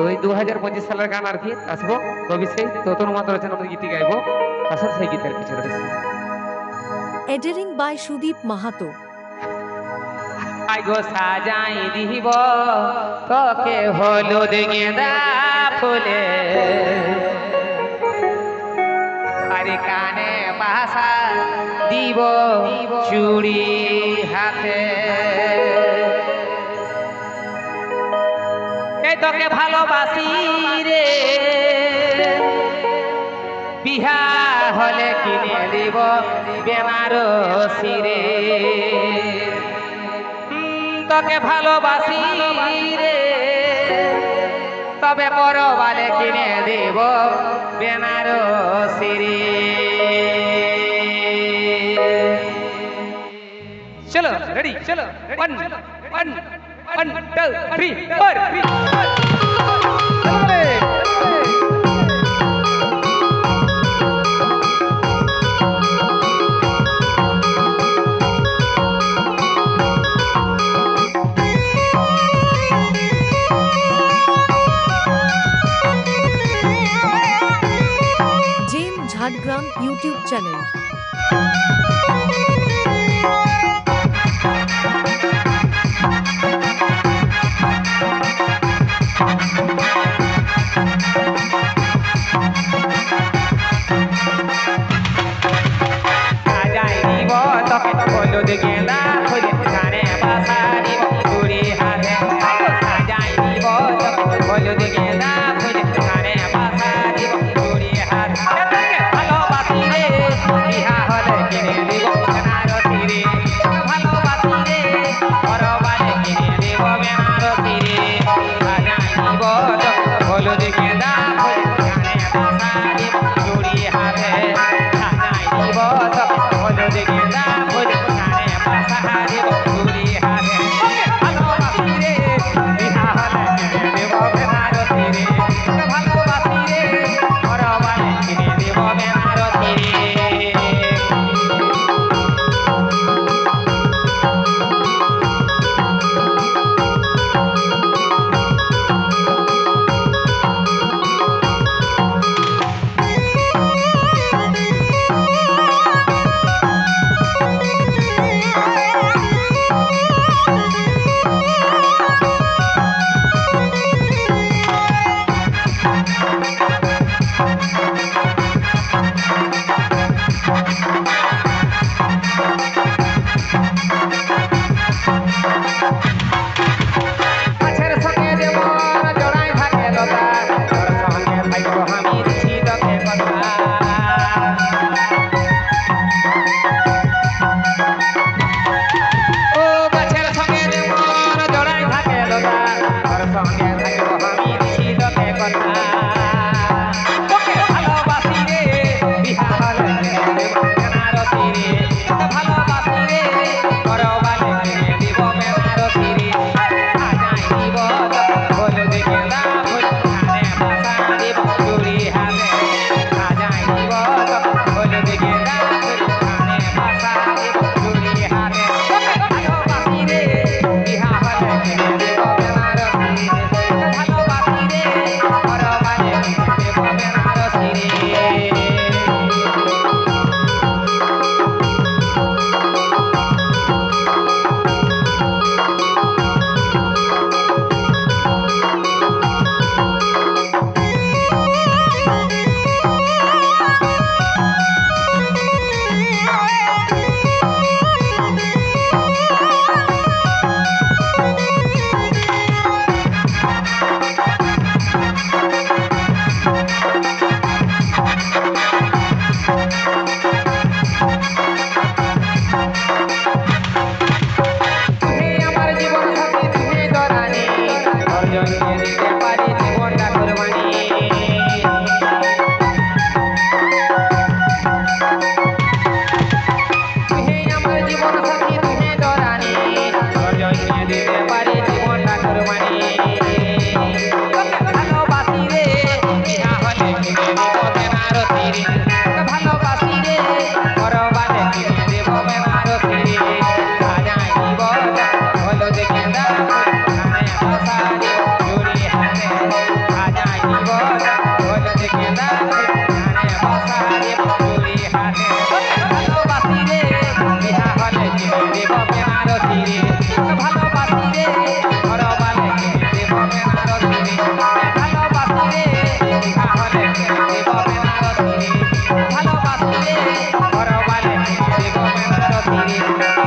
তো এই 2025 সালের গান আর কি আসবো কবি সেই ততন মাত্র রচনা গীতি গাইবো আসলে সেই গীতের কিছু রয়েছে এডিটিং বাই সুদীপ মাহাতো আইগো সাজাই দিব তোকে হলুদ গেঁদা ফুলে আরে কানে বাসা দিব চুড়ি হাতে এই তোকে ভালোবাসি রে বিহা হলে কিনে দিব বেনারসি রে তোকে ভালোবাসি রে তবে পরবালে কিনে দিব বেনারসি রে চলো রেডি চলো 1 2 3 4 ঝাড়গ্রাম ইউটিউব চ্যানেল গেঁদা ফুলে কানে বাসা দিব চুড়ি হাতে সাজাই দিব হলুদ গেঁদা ফুলে কানে বাসা দিব চুড়ি হাতে ভালোবাসি রে বিহা হলে কিনে দিব বেনারসি রে ভালোবাসি রে পরবালে কিনে দিব বেনারসি রে সাজাই দিব হলুদ গেঁদা ফুলে কানে বাসা দিব চুড়ি হাতে সাজাই দিব হলুদ গেঁদা ফুলে ফিরে